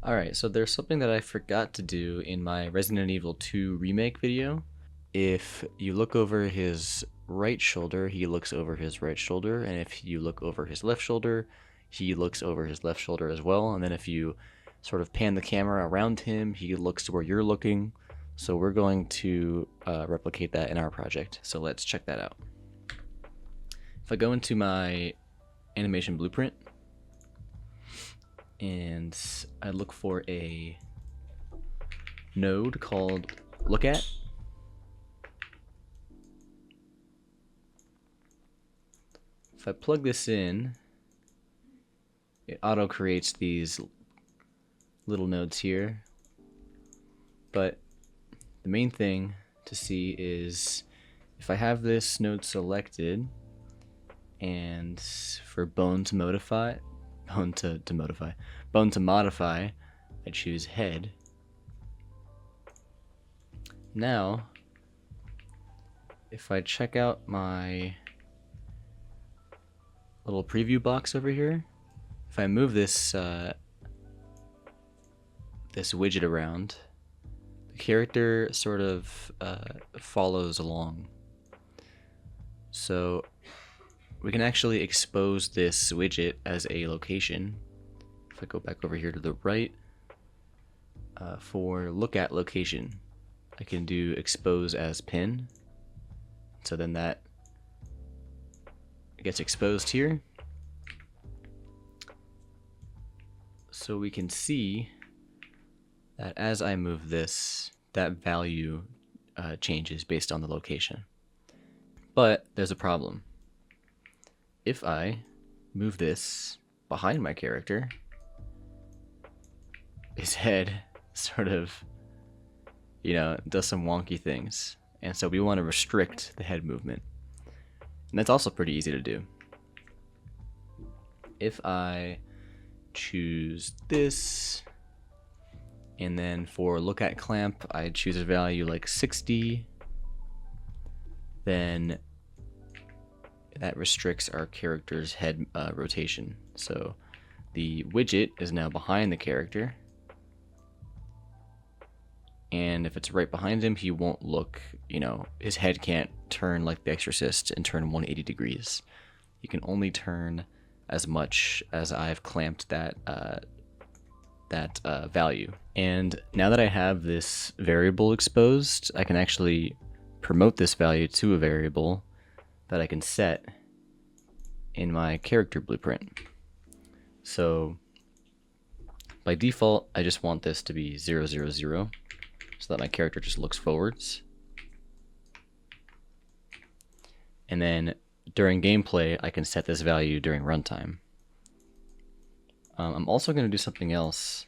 Alright, so there's something that I forgot to do in my Resident Evil 2 remake video. If you look over his right shoulder, he looks over his right shoulder, and if you look over his left shoulder, he looks over his left shoulder as well, and then if you sort of pan the camera around him, he looks to where you're looking. So we're going to replicate that in our project, so let's check that out. If I go into my animation blueprint, and I look for a node called look at. If I plug this in, it auto creates these little nodes here. But the main thing to see is if I have this node selected and for bone to modify, I choose head. Now, if I check out my little preview box over here, if I move this this widget around, the character sort of follows along. So we can actually expose this widget as a location. If I go back over here to the right, for look at location, I can do expose as pin. So then that gets exposed here. So we can see that as I move this, that value changes based on the location. But there's a problem. If I move this behind my character, his head sort of, does some wonky things. And so we want to restrict the head movement. And that's also pretty easy to do. If I choose this, and then for look at clamp, I choose a value like 60, then that restricts our character's head rotation. So the widget is now behind the character, and if it's right behind him, he won't look, his head can't turn like the Exorcist and turn 180 degrees. He can only turn as much as I've clamped that value. And now that I have this variable exposed, I can actually promote this value to a variable that I can set in my character blueprint. So by default, I just want this to be 0, 0, 0, so that my character just looks forwards. And then during gameplay, I can set this value during runtime. I'm also going to do something else.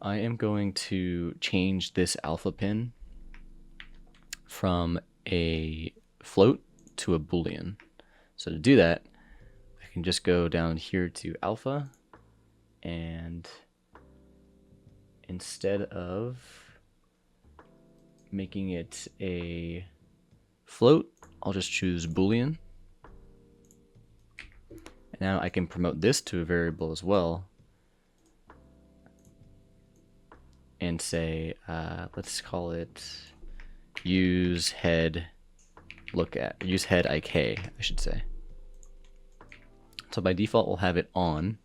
I am going to change this alpha pin from a float to a boolean. So to do that, I can just go down here to alpha, and instead of making it a float, I'll just choose boolean. And now I can promote this to a variable as well, and say, let's call it use head IK, I should say. So by default, we'll have it on.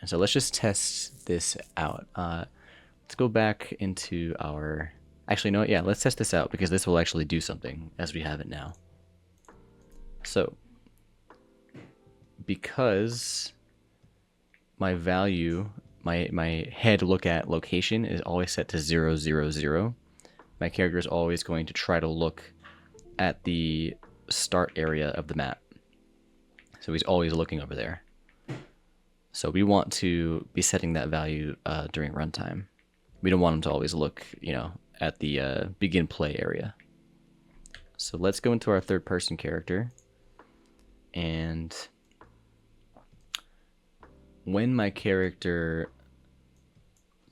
And so let's just test this out. Let's go back into our, actually, no, yeah, let's test this out because this will actually do something as we have it now. So because my value, my head look at location is always set to 0, 0, 0, my character is always going to try to look at the start area of the map. So he's always looking over there. So we want to be setting that value during runtime. We don't want him to always look, at the begin play area. So let's go into our third person character, and when my character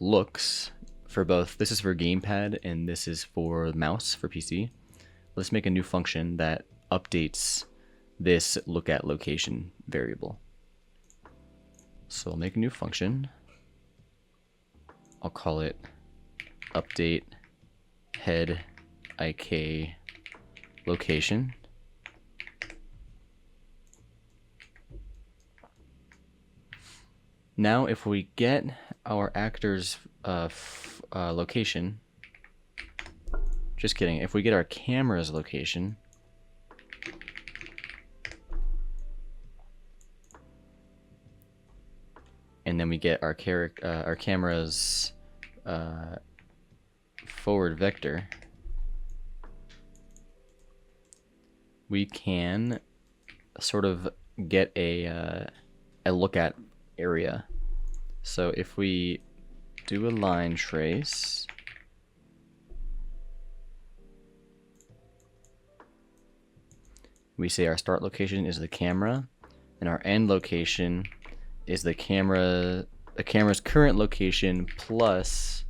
looks, for both, this is for gamepad and this is for mouse for PC, let's make a new function that updates this look at location variable. So I'll make a new function, I'll call it update head IK location. Now if we get our actor's location, just kidding, if we get our camera's location, and then we get our camera's forward vector, we can sort of get a look at area. So if we do a line trace, we say our start location is the camera, and our end location is the camera's current location plus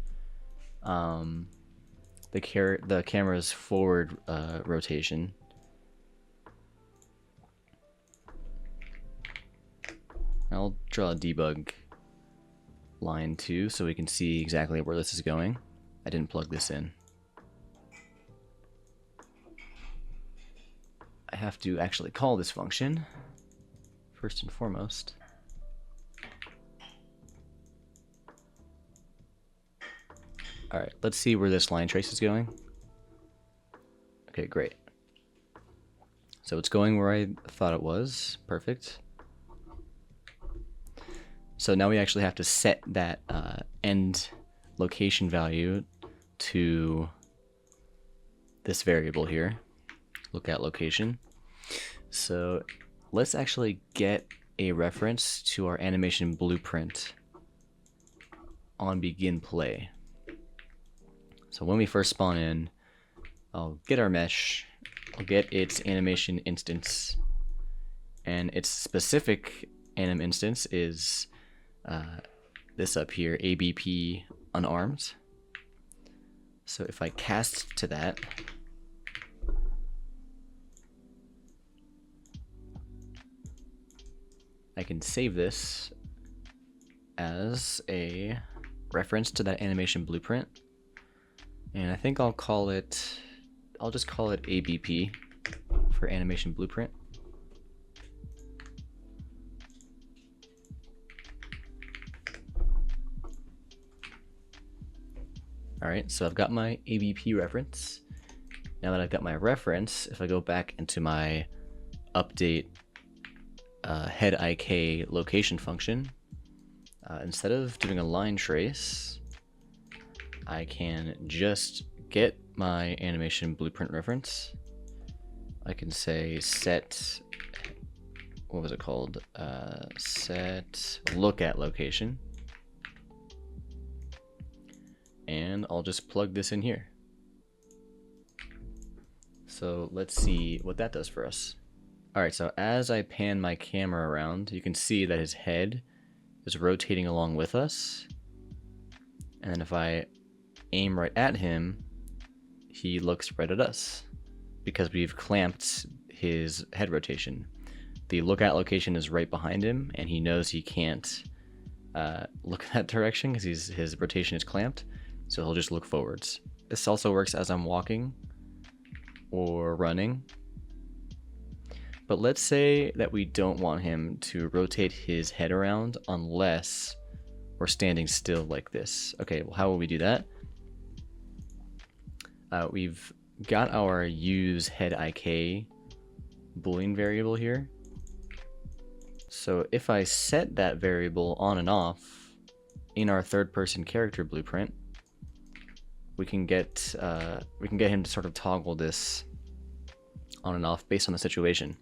the camera's forward rotation. I'll draw a debug line too, so we can see exactly where this is going. I didn't plug this in. I have to actually call this function first and foremost. Alright, let's see where this line trace is going. Okay, great. So it's going where I thought it was. Perfect. So now we actually have to set that end location value to this variable here. Look at location. So let's actually get a reference to our animation blueprint on begin play. So when we first spawn in, I'll get our mesh, I'll get its animation instance, and its specific anim instance is this up here, ABP unarmed. So if I cast to that, I can save this as a reference to that animation blueprint. And I think I'll just call it ABP for animation blueprint. Alright, so I've got my ABP reference. Now that I've got my reference, if I go back into my update head IK location function, instead of doing a line trace, I can just get my animation blueprint reference. I can say set, what was it called? Set look at location. And I'll just plug this in here. So let's see what that does for us. Alright, so as I pan my camera around, you can see that his head is rotating along with us. And then if I aim right at him, he looks right at us because we've clamped his head rotation. The look at location is right behind him, and he knows he can't look in that direction because his rotation is clamped, so he'll just look forwards. This also works as I'm walking or running. But let's say that we don't want him to rotate his head around unless we're standing still like this. Okay, well, how will we do that? We've got our use head IK boolean variable here. So if I set that variable on and off in our third person character blueprint, we can get him to sort of toggle this on and off based on the situation.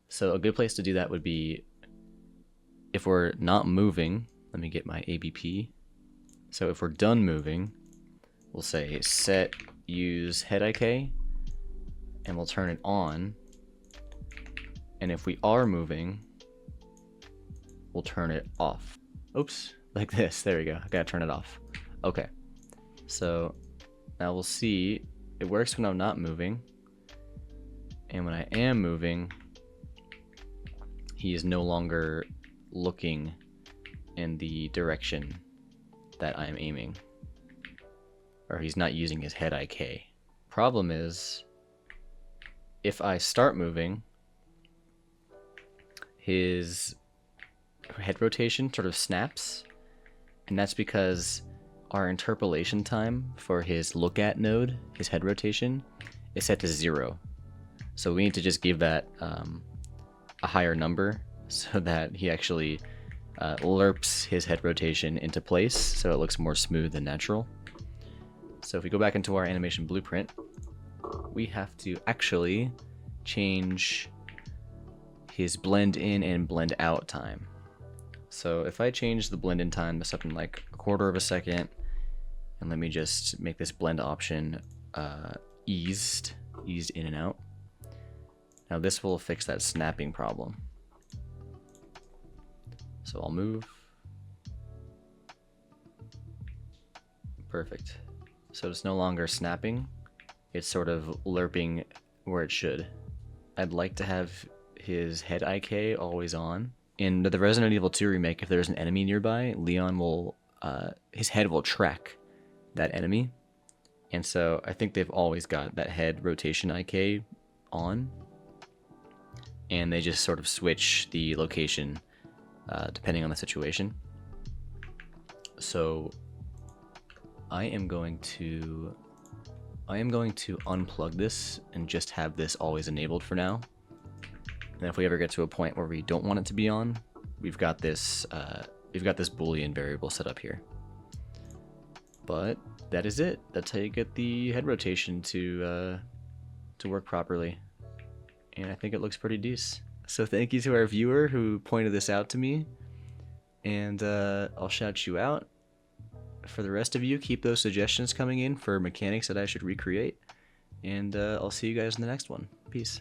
So a good place to do that would be if we're not moving. Let me get my ABP. So if we're done moving, we'll say set use head IK, and we'll turn it on. And if we are moving, we'll turn it off. Oops, like this. There we go. I gotta turn it off. Okay. So now we'll see it works when I'm not moving, and when I am moving, he is no longer looking in the direction that I'm aiming. or he's not using his head IK. Problem is, if I start moving, his head rotation sort of snaps, and that's because our interpolation time for his look at node, his head rotation, is set to 0. So we need to just give that a higher number so that he actually lerps his head rotation into place so it looks more smooth and natural. So if we go back into our animation blueprint, we have to actually change his blend in and blend out time. So if I change the blend in time to something like 1/4 of a second, and let me just make this blend option eased in and out. Now this will fix that snapping problem. So I'll move. Perfect. So it's no longer snapping, it's sort of lerping where it should. I'd like to have his head IK always on. In the Resident Evil 2 remake, if there's an enemy nearby, Leon will, his head will track that enemy. And so I think they've always got that head rotation IK on. And they just sort of switch the location depending on the situation. So I am going to unplug this and just have this always enabled for now. And if we ever get to a point where we don't want it to be on, we've got this Boolean variable set up here. But that is it. That's how you get the head rotation to work properly. And I think it looks pretty decent. So thank you to our viewer who pointed this out to me. And I'll shout you out. For the rest of you, keep those suggestions coming in for mechanics that I should recreate. And I'll see you guys in the next one. Peace.